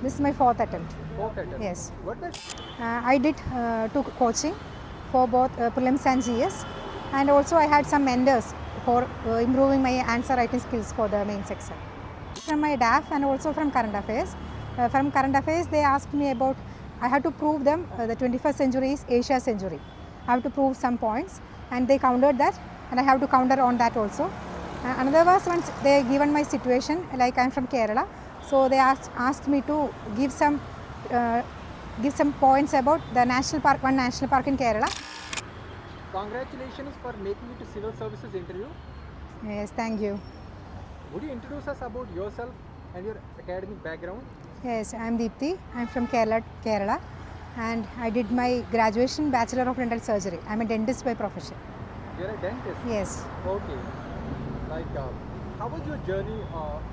This is my fourth attempt. Fourth attempt. Yes. What was? I did took coaching for both prelims and GS, and also I had some mentors for improving my answer writing skills for the mains exam. From my DAF and also from current affairs. From current affairs, they asked me about I had to prove them the 21st century is Asia's century. I have to prove some points, and they countered that, and I have to counter on that also. Another was once they given my situation, like I am from Kerala, so they asked me to give some points about the national park, one national park in Kerala. Congratulations for making it to civil services interview. Yes, thank you. Would you introduce us about yourself and your academic background? Yes, I am Deepthi. I am from Kerala, and I did my graduation Bachelor of Dental Surgery. I am a dentist by profession. You're a dentist? Yes. Okay. Like, how was your journey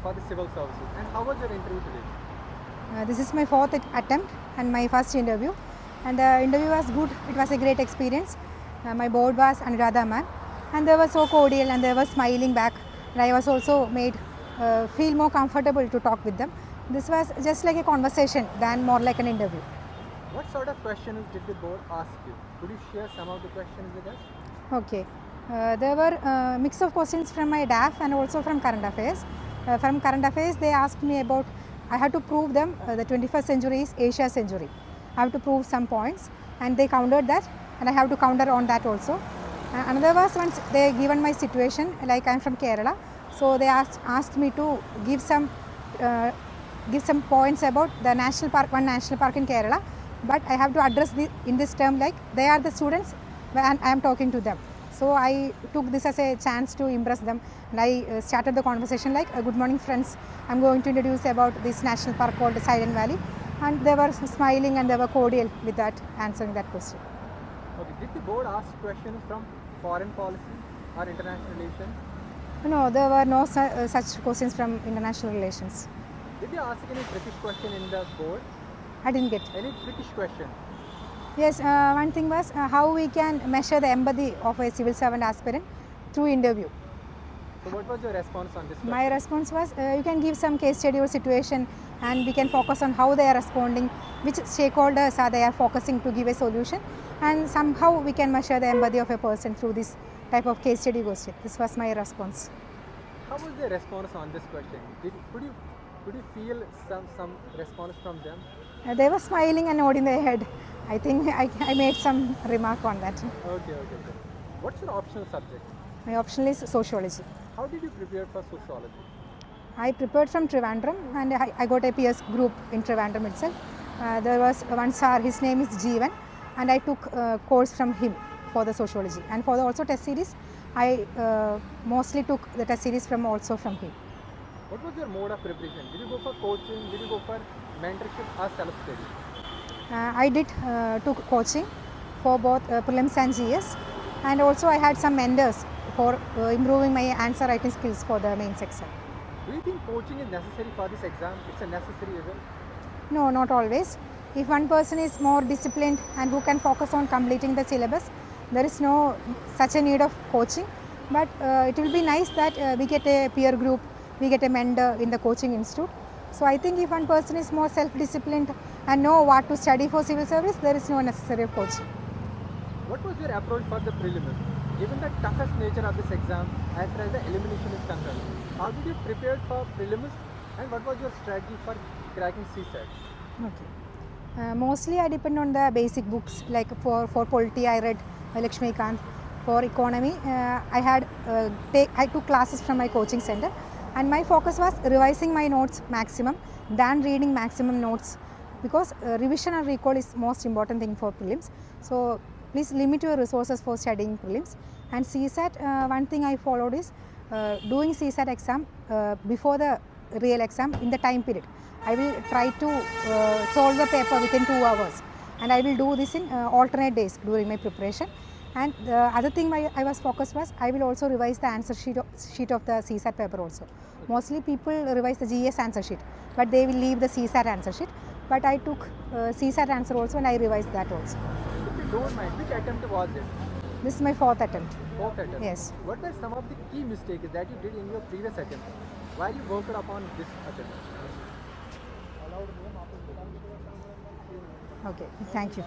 for the civil services, and how was your interview today? This is my fourth attempt and my first interview, and the interview was good. It was a great experience. My board was Anuradha ma'am, and they were so cordial and they were smiling back, and I was also made feel more comfortable to talk with them. This was just like a conversation than more like an interview. What sort of questions did the board ask you? Could you share some of the questions with us? Okay. There were a mix of questions from my DAF and also from current affairs. From current affairs, they asked me about I had to prove them the 21st century is Asia's century. I have to prove some points, and they countered that, and I have to counter on that also. Another was once they given my situation, like I am from Kerala, so they asked me to give some points about the national park, one national park in Kerala, but I have to address in this term like they are the students and I am talking to them. So I took this as a chance to impress them, and I started the conversation like, good morning friends, I am going to introduce about this national park called Silent Valley, and they were smiling and they were cordial with that, answering that question. Okay. Did the board ask questions from foreign policy or international relations? No, there were no such questions from international relations. Did they ask any British question in the board? I didn't get. Any British question? Yes, one thing was how we can measure the empathy of a civil servant aspirant through interview. So what was your response on this question? My response was you can give some case study or situation, and we can focus on how they are responding, which stakeholders are they are focusing to give a solution, and somehow we can measure the empathy of a person through this type of case study question. This was my response. How was the response on this question? Could you feel some response from them? They were smiling and nodding their head. I think I made some remark on that. Okay. What's your optional subject? My optional is sociology. How did you prepare for sociology? I prepared from Trivandrum, and I got a PS group in Trivandrum itself. There was one sir, his name is Jeevan, and I took a course from him for the sociology. And for the also test series, I mostly took the test series from him. What was your mode of preparation? Did you go for coaching? Did you go for mentorship or self-study? I did took coaching for both prelims and GS, and also I had some mentors for improving my answer writing skills for the mains exam. Do you think coaching is necessary for this exam? It's a necessary event? No, not always. If one person is more disciplined and who can focus on completing the syllabus, there is no such a need of coaching. But it will be nice that we get a peer group, we get a mentor in the coaching institute. So I think if one person is more self-disciplined and know what to study for civil service, there is no necessary of coaching. What was your approach for the prelims? Given the toughest nature of this exam as far as the elimination is concerned, how did you prepare for prelims, and what was your strategy for cracking CSAT? Okay. Mostly I depend on the basic books, like for polity I read Lakshmikant. For economy I took classes from my coaching center, and my focus was revising my notes maximum than reading maximum notes, because revision and recall is most important thing for prelims. So please limit your resources for studying prelims. And CSAT, one thing I followed is doing CSAT exam before the real exam in the time period. I will try to solve the paper within 2 hours, and I will do this in alternate days during my preparation. And the other thing I was focused was I will also revise the answer sheet of the CSAT paper also. Mostly people revise the GS answer sheet, but they will leave the CSAT answer sheet. But I took CSAT answer also, and I revised that also. If you don't mind, which attempt was it? This is my fourth attempt. Fourth attempt? Yes. What were some of the key mistakes that you did in your previous attempt while you worked upon this attempt? Okay, thank you.